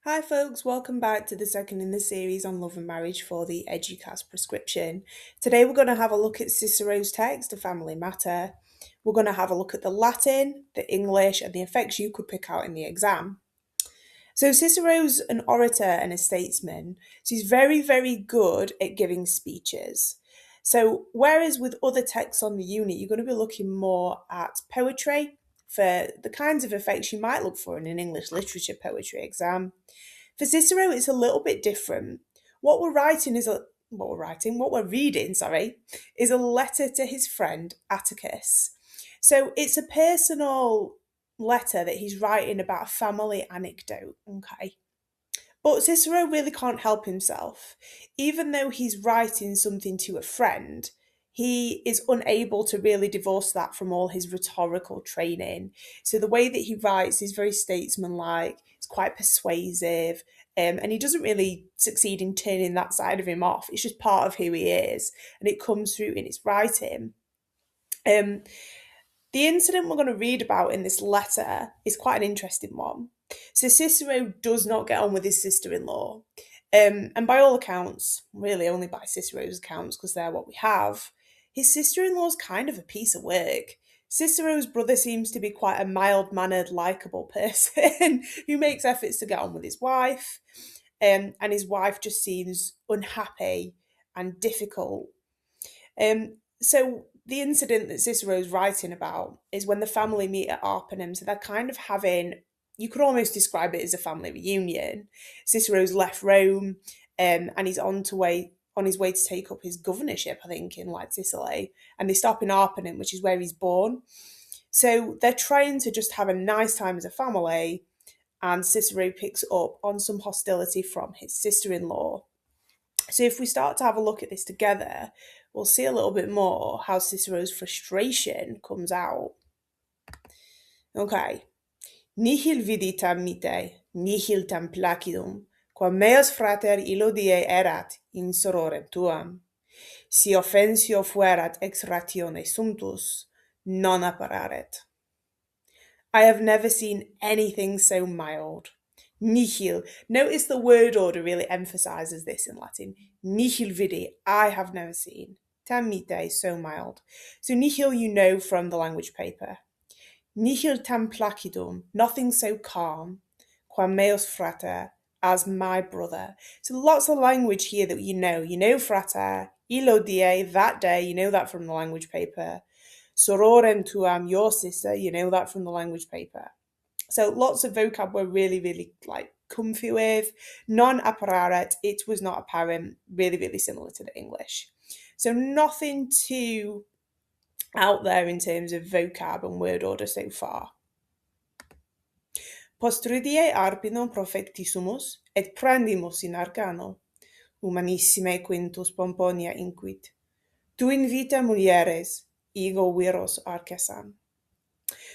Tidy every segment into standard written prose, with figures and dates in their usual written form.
Hi folks, welcome back to the second in the series on love and marriage for the EDUQAS prescription. Today we're going to have a look at Cicero's text, A Family Matter. We're going to have a look at the Latin, the English, and the effects you could pick out in the exam. So Cicero's an orator and a statesman, so he's very, very good at giving speeches. So whereas with other texts on the unit, you're going to be looking more at poetry for the kinds of effects you might look for in an English literature poetry exam. For Cicero, it's a little bit different. What we're reading, is a letter to his friend Atticus. So it's a personal letter that he's writing about a family anecdote, okay? But Cicero really can't help himself. Even though he's writing something to a friend, he is unable to really divorce that from all his rhetorical training. So the way that he writes is very statesmanlike, it's quite persuasive, and he doesn't really succeed in turning that side of him off. It's just part of who he is, and it comes through in his writing. Um, the incident we're going to read about in this letter is quite an interesting one. So Cicero does not get on with his sister-in-law. And by all accounts, really only by Cicero's accounts, because they're what we have, his sister-in-law's kind of a piece of work. Cicero's brother seems to be quite a mild-mannered, likeable person who makes efforts to get on with his wife, and his wife just seems unhappy and difficult. So the incident that Cicero's writing about is when the family meet at Arpinum. So they're kind of having, you could almost describe it as a family reunion. Cicero's left Rome, and he's on his way to take up his governorship, I think, in like Sicily. And they stop in Arpinum, which is where he's born. So they're trying to just have a nice time as a family, and Cicero picks up on some hostility from his sister-in-law. So if we start to have a look at this together, we'll see a little bit more how Cicero's frustration comes out. Okay. Nihil viditam mite, nihil tam placidum, quam meos frater illo die erat in sororem tuam. Si offensio fuerat ex ratione sumptus, non appararet. I have never seen anything so mild. Nihil. Notice the word order really emphasizes this in Latin. Nihil vidi, I have never seen. Tam mite, so mild. So nihil you know from the language paper. Nihil tam placidum, nothing so calm. Quam meos frater, as my brother. So lots of language here that you know. You know frater, illo die, that day, you know that from the language paper. Sororem tuam, your sister, you know that from the language paper. So lots of vocab we're really, really like comfy with. Non appararet, it was not apparent, really, really similar to the English. So nothing too out there in terms of vocab and word order so far. Postridie arpinum profectissumus, et prandimus in arcano. Humanissime quintus pomponia inquit. Tu in vita mulieres, ego viros arcesan.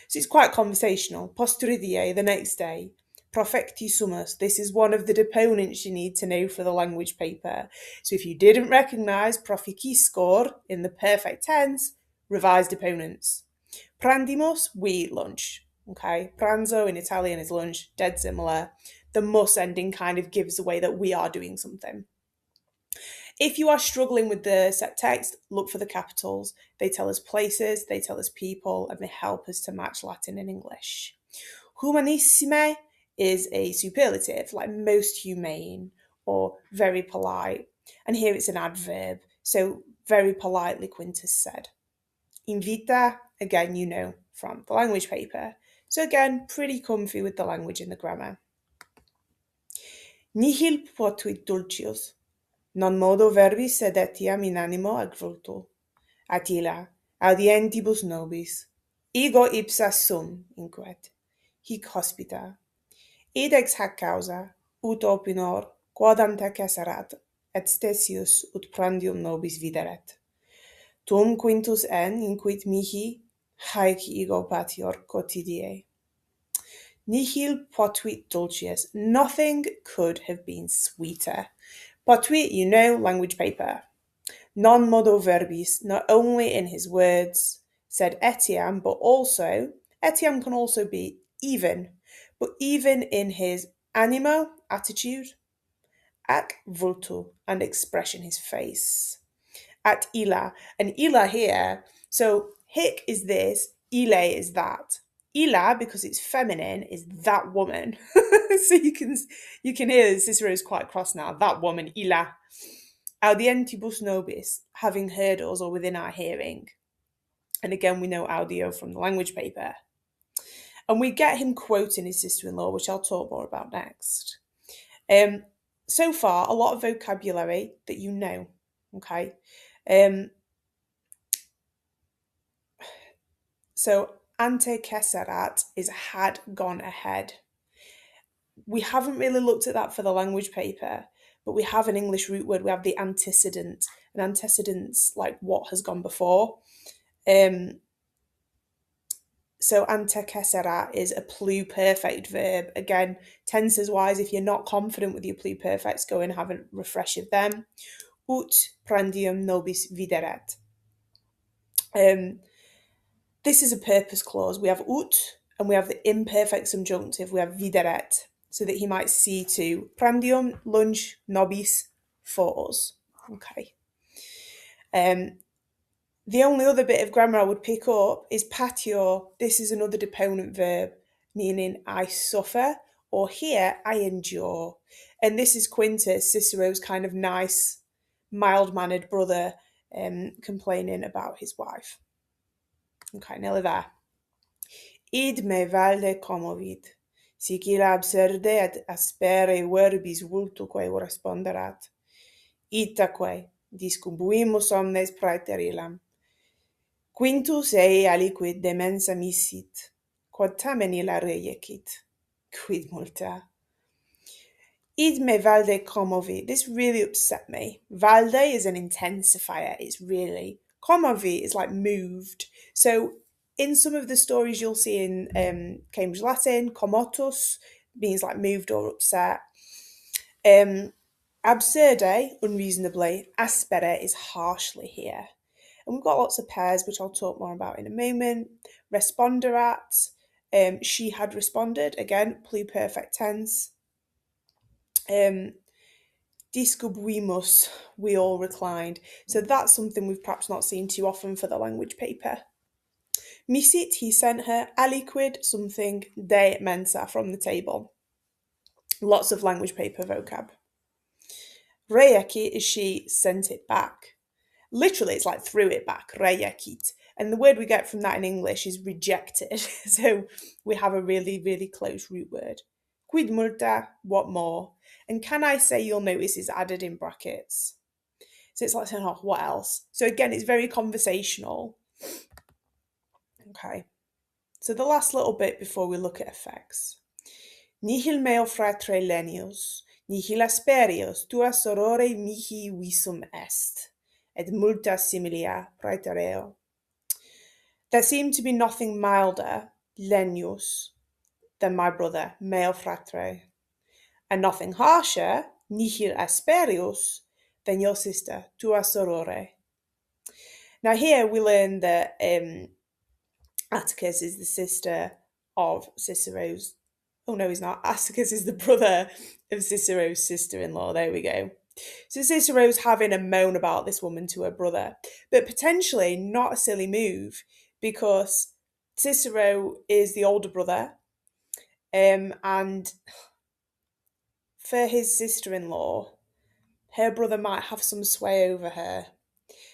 So it's quite conversational. Postridie, the next day. Profectissumus, this is one of the deponents you need to know for the language paper. So if you didn't recognise proficiscor in the perfect tense, revised deponents. Prandimus, we eat lunch. Okay, pranzo in Italian is lunch, dead similar. The mus ending kind of gives away that we are doing something. If you are struggling with the set text, look for the capitals. They tell us places, they tell us people, and they help us to match Latin and English. Humanissime is a superlative, like most humane or very polite. And here it's an adverb, so very politely Quintus said. Invita, again, you know from the language paper. So again, pretty comfy with the language and the grammar. Nihil potuit dulcius, non modo verbis sed etiam in animo advulto. Attila, audientibus nobis. Ego ipsa sum, inquet. Hic hospita. Id ex hac causa, ut opinor, quodam te ceserat, et stesius ut prandium nobis videret. Tum quintus en inquit mihi, haec ego patior quotidie. Nihil potuit dulcius. Nothing could have been sweeter. Potuit, you know, language paper. Non modo verbis, not only in his words, said etiam, but also, etiam can also be even, but even in his Animo, attitude. Ac vultu, and expression, his face. At illa, and illa here, so hic is this, ile is that. Illa, because it's feminine, is that woman. So you can hear Cicero's quite cross now. That woman, illa. Audientibus nobis, having heard us or within our hearing. And again, we know audio from the language paper. And we get him quoting his sister-in-law, which I'll talk more about next. So far, a lot of vocabulary that you know, okay? So ante ceserat is had gone ahead. We haven't really looked at that for the language paper, but we have an English root word. We have the antecedent. An antecedent's like what has gone before. So antecessera is a pluperfect verb. Again, tenses wise, if you're not confident with your pluperfects, go and have a refresh of them. Ut prandium nobis videret. This is a purpose clause. We have ut and we have the imperfect subjunctive. We have videret, so that he might see to. Prandium, lunch, nobis, for us. Okay. The only other bit of grammar I would pick up is patio. This is another deponent verb, meaning I suffer, or here I endure. And this is Quintus, Cicero's kind of nice, mild-mannered brother, complaining about his wife. Okay, nearly there. Id me valde commovit, sic illa absurde ad aspere verbis vultuque responderat. Itaque discubuimus omnes praeter illam. Quintus ei aliquid de mensa missit, quod tamen illa rejecit. Quid multa? Id me valde commovi. This really upset me. Valde is an intensifier. It's really. Commovi is like moved. So in some of the stories you'll see in Cambridge Latin, commotus means like moved or upset. Absurde, unreasonably. Aspere is harshly here. And we've got lots of pairs, which I'll talk more about in a moment. Responderat, she had responded. Again, pluperfect tense. Discubuimus, we all reclined. So that's something we've perhaps not seen too often for the language paper. Misit, he sent her. Aliquid, something. De mensa, from the table. Lots of language paper vocab. Rejeki is she sent it back. Literally, it's like threw it back, rejecit. And the word we get from that in English is rejected. So we have a really, really close root word. Quid multa, what more? And can I say, you'll notice is added in brackets. So it's like saying, oh, what else? So again, it's very conversational. Okay. So the last little bit before we look at effects. Nihil meo fratre lenius, nihil asperius, tua sorore mihi visum est. Et multa similia praetereo. There seemed to be nothing milder, lenius, than my brother, male fratre, and nothing harsher, nihil asperius, than your sister, tua sorore. Now here we learn that Atticus is the sister of Cicero's. Oh no, he's not. Atticus is the brother of Cicero's sister-in-law. There we go. So Cicero's having a moan about this woman to her brother, but potentially not a silly move, because Cicero is the older brother, and for his sister-in-law, her brother might have some sway over her.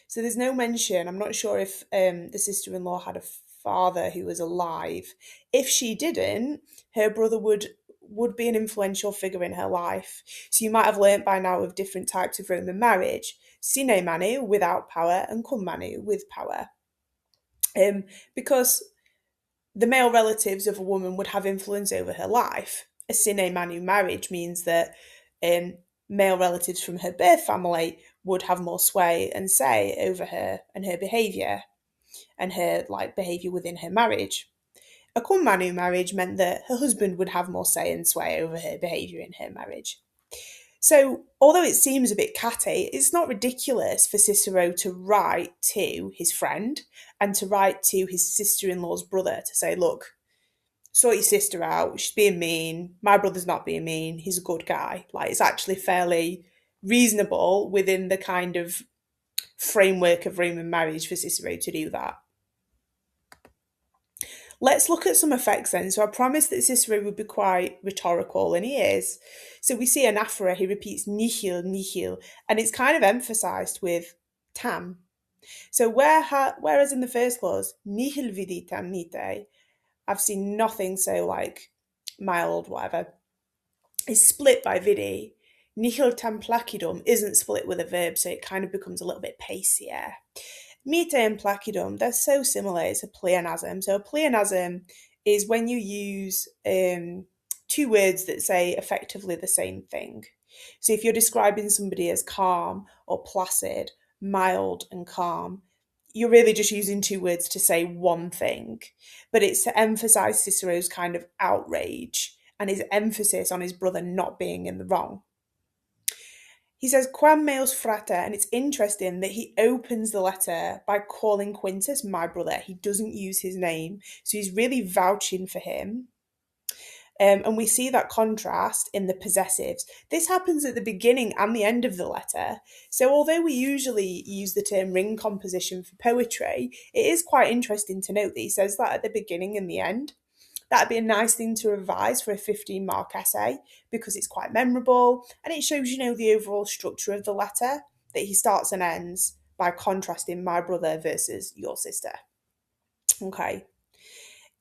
So there's no mention. I'm not sure if the sister-in-law had a father who was alive. If she didn't, her brother would be an influential figure in her life. So you might have learnt by now of different types of Roman marriage. Sine manu, without power, and cum manu, with power. Because the male relatives of a woman would have influence over her life. A sine manu marriage means that male relatives from her birth family would have more sway and say over her and her behaviour and her behaviour within her marriage. A cum manu marriage meant that her husband would have more say and sway over her behaviour in her marriage. So, although it seems a bit catty, it's not ridiculous for Cicero to write to his friend and to write to his sister-in-law's brother to say, look, sort your sister out. She's being mean. My brother's not being mean. He's a good guy. Like, it's actually fairly reasonable within the kind of framework of Roman marriage for Cicero to do that. Let's look at some effects then. So I promised that Cicero would be quite rhetorical, and he is. So we see anaphora, he repeats nihil, nihil, and it's kind of emphasised with tam. So whereas in the first clause, nihil viditam nite, I've seen nothing so like mild, whatever, is split by vidi. Nihil tam placidum isn't split with a verb, so it kind of becomes a little bit pacier. Mite and placidum, they're so similar. It's a pleonasm. So a pleonasm is when you use two words that say effectively the same thing. So if you're describing somebody as calm or placid, mild and calm, you're really just using two words to say one thing. But it's to emphasize Cicero's kind of outrage and his emphasis on his brother not being in the wrong. He says quam meus frater, and it's interesting that he opens the letter by calling Quintus my brother. He doesn't use his name, so he's really vouching for him. And we see that contrast in the possessives. This happens at the beginning and the end of the letter. So although we usually use the term ring composition for poetry, it is quite interesting to note that he says that at the beginning and the end. That'd be a nice thing to revise for a 15-mark essay because it's quite memorable and it shows, the overall structure of the letter, that he starts and ends by contrasting my brother versus your sister. Okay.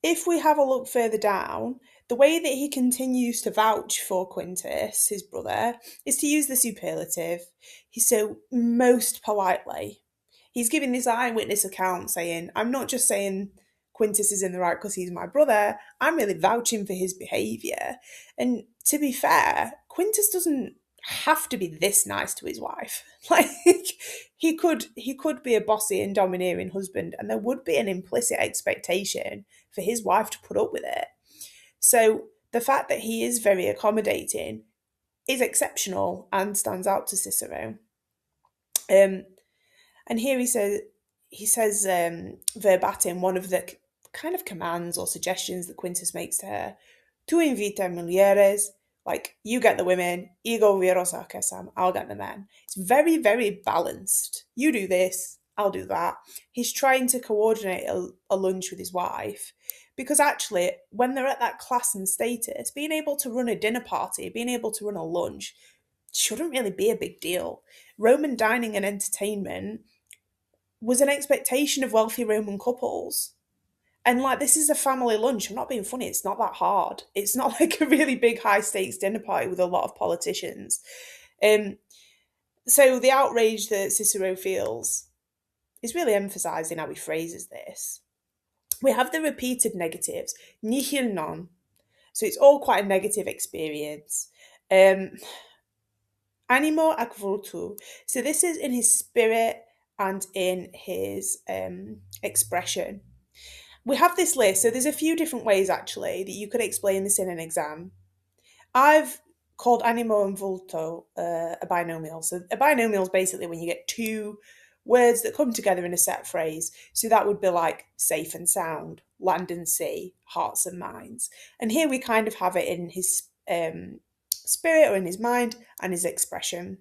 If we have a look further down, the way that he continues to vouch for Quintus, his brother, is to use the superlative. He's so most politely. He's giving this eyewitness account saying, I'm not just saying Quintus is in the right because he's my brother, I'm really vouching for his behaviour. And to be fair, Quintus doesn't have to be this nice to his wife. Like, he could be a bossy and domineering husband, and there would be an implicit expectation for his wife to put up with it. So the fact that he is very accommodating is exceptional and stands out to Cicero. And here he says verbatim one of the kind of commands or suggestions that Quintus makes to her: "Tu invita mulieres," like, you get the women, ego viros arcesam, I'll get the men. It's very, very balanced. You do this, I'll do that. He's trying to coordinate a lunch with his wife because actually, when they're at that class and status, being able to run a dinner party, being able to run a lunch, shouldn't really be a big deal. Roman dining and entertainment was an expectation of wealthy Roman couples. And like, this is a family lunch. I'm not being funny. It's not that hard. It's not like a really big high stakes dinner party with a lot of politicians. So the outrage that Cicero feels is really emphasising how he phrases this. We have the repeated negatives, nihil non. So it's all quite a negative experience. Animo ac vultu. So this is in his spirit and in his expression. We have this list, so there's a few different ways actually that you could explain this in an exam. I've called animo and vulto a binomial. So a binomial is basically when you get two words that come together in a set phrase. So that would be like safe and sound, land and sea, hearts and minds. And here we kind of have it in his spirit or in his mind and his expression.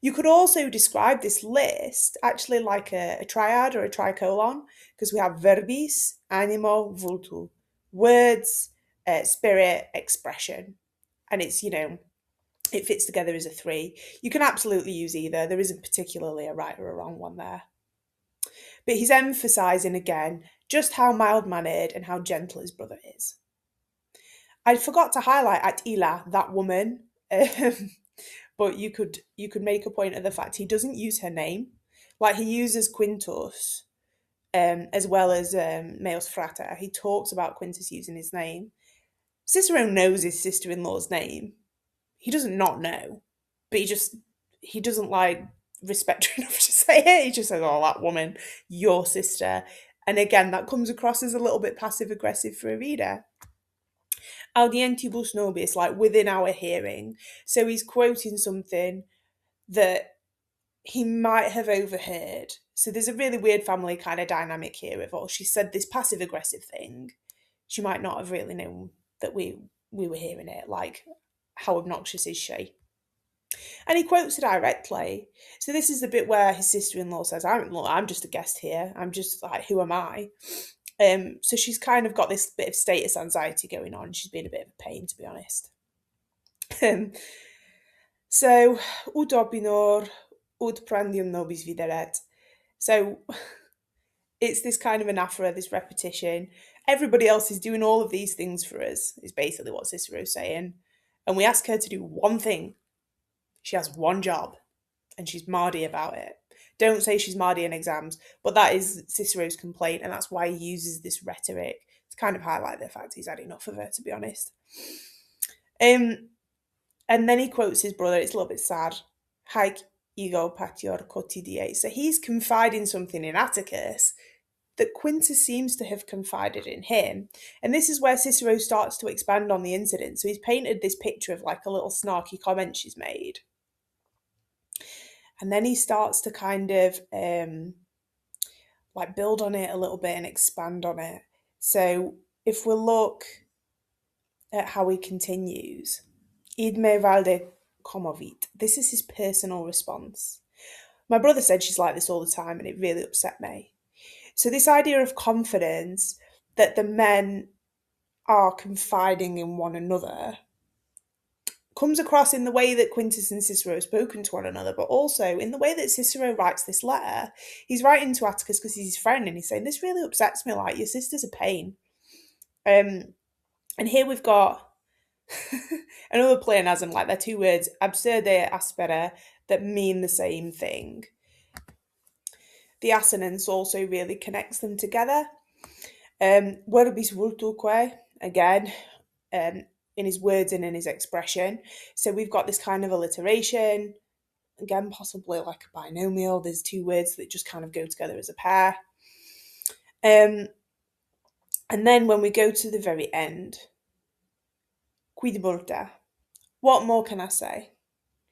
You could also describe this list actually like a triad or a tricolon, because we have verbis, animo, vultu, words, spirit, expression. And it's, it fits together as a three. You can absolutely use either. There isn't particularly a right or a wrong one there. But he's emphasising again just how mild-mannered and how gentle his brother is. I forgot to highlight Attila, that woman. But you could make a point of the fact he doesn't use her name. Like, he uses Quintus as well as Meus Frater. He talks about Quintus using his name. Cicero knows his sister-in-law's name. He doesn't not know, but he doesn't like respect her enough to say it. He just says, "Oh, that woman, your sister." And again, that comes across as a little bit passive-aggressive for a reader. Audientibus nobis, like within our hearing. So he's quoting something that he might have overheard. So there's a really weird family kind of dynamic here of, oh, she said this passive aggressive thing. she might not have really known that we were hearing it. Like, how obnoxious is she? And he quotes her directly. So this is the bit where his sister-in-law says, I'm just a guest here. I'm just like, who am I? So she's kind of got this bit of status anxiety going on. She's been a bit of a pain, to be honest. So, ut opinor, ut prandium nobis videret. So it's this kind of anaphora, this repetition. Everybody else is doing all of these things for us, is basically what Cicero's saying. And we ask her to do one thing. She has one job, and she's mardy about it. Don't say she's mardy in exams, but that is Cicero's complaint, and that's why he uses this rhetoric to kind of highlight the fact he's had enough of her, to be honest. And then he quotes his brother. It's a little bit sad. Haec ego patior quotidie. So he's confiding something in Atticus that Quintus seems to have confided in him. And this is where Cicero starts to expand on the incident. So he's painted this picture of like a little snarky comment she's made. And then he starts to kind of like build on it a little bit and expand on it. So if we look at how he continues, id me valde commovit. This is his personal response. My brother said she's like this all the time, and it really upset me. So this idea of confidence, that the men are confiding in one another, comes across in the way that Quintus and Cicero have spoken to one another, but also in the way that Cicero writes this letter. He's writing to Atticus because he's his friend, and he's saying, this really upsets me, like, your sister's a pain. And here we've got another pleonasm, like they're two words, absurde, aspera, that mean the same thing. The assonance also really connects them together. Verbis vultuque, again, in his words and in his expression. So we've got this kind of alliteration, again, possibly like a binomial. There's two words that just kind of go together as a pair. And then when we go to the very end, quid multa. What more can I say?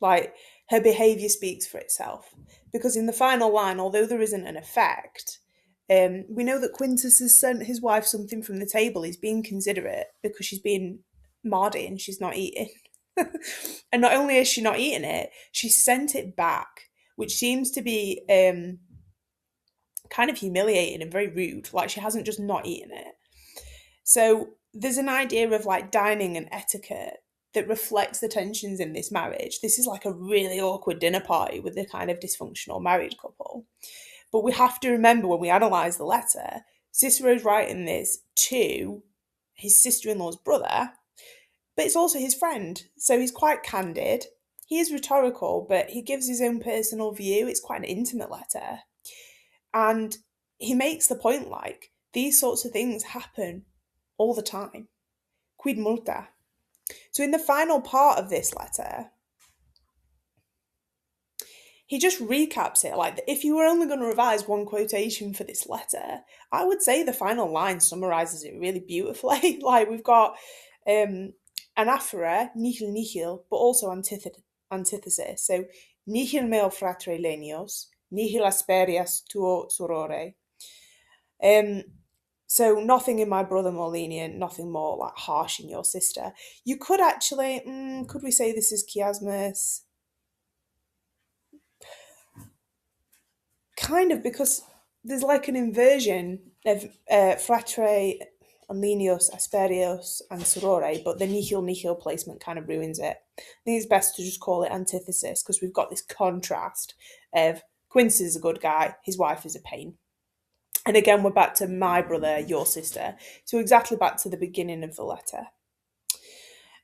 Like, her behaviour speaks for itself. Because in the final line, although there isn't an effect, we know that Quintus has sent his wife something from the table. He's being considerate because she's being mardy and she's not eating. And not only is she not eating it, she sent it back, which seems to be kind of humiliating and very rude. Like, she hasn't just not eaten it. So there's an idea of like dining and etiquette that reflects the tensions in this marriage. This is like a really awkward dinner party with a kind of dysfunctional married couple. But we have to remember when we analyse the letter, Cicero's writing this to his sister-in-law's brother, but it's also his friend. So he's quite candid. He is rhetorical, but he gives his own personal view. It's quite an intimate letter. And he makes the point like, these sorts of things happen all the time. Quid multa. So in the final part of this letter, he just recaps it. Like, if you were only going to revise one quotation for this letter, I would say the final line summarises it really beautifully. Like, we've got anaphora, nihil nihil, but also antithesis. So, nihil meo fratre lenios, nihil asperias tuo sorore. So nothing in my brother more lenient, nothing more like harsh in your sister. You could actually, could we say this is chiasmus? Kind of, because there's like an inversion of fratre and lenios, asperios and sorore, but the nihil nihil placement kind of ruins it. I think it's best to just call it antithesis, because we've got this contrast of Quintus is a good guy, his wife is a pain. And again, we're back to my brother, your sister. So exactly back to the beginning of the letter.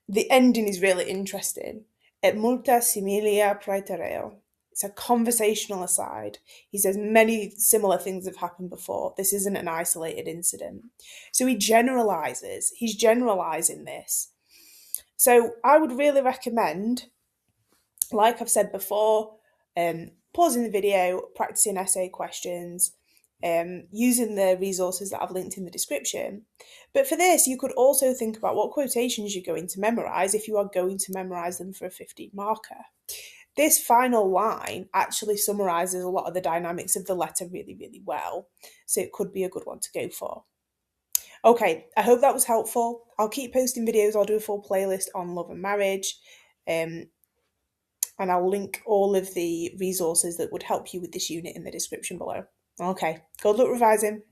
The ending is really interesting. Et multa similia praetereo. It's a conversational aside. He says many similar things have happened before. This isn't an isolated incident. So he generalises. He's generalising this. So I would really recommend, like I've said before, pausing the video, practicing essay questions, using the resources that I've linked in the description. But for this, you could also think about what quotations you're going to memorise if you are going to memorise them for a 15 marker. This final line actually summarises a lot of the dynamics of the letter really, really well, so it could be a good one to go for. Okay, I hope that was helpful. I'll keep posting videos. I'll do a full playlist on love and marriage. Um, and I'll link all of the resources that would help you with this unit in the description below. Okay, good luck revising.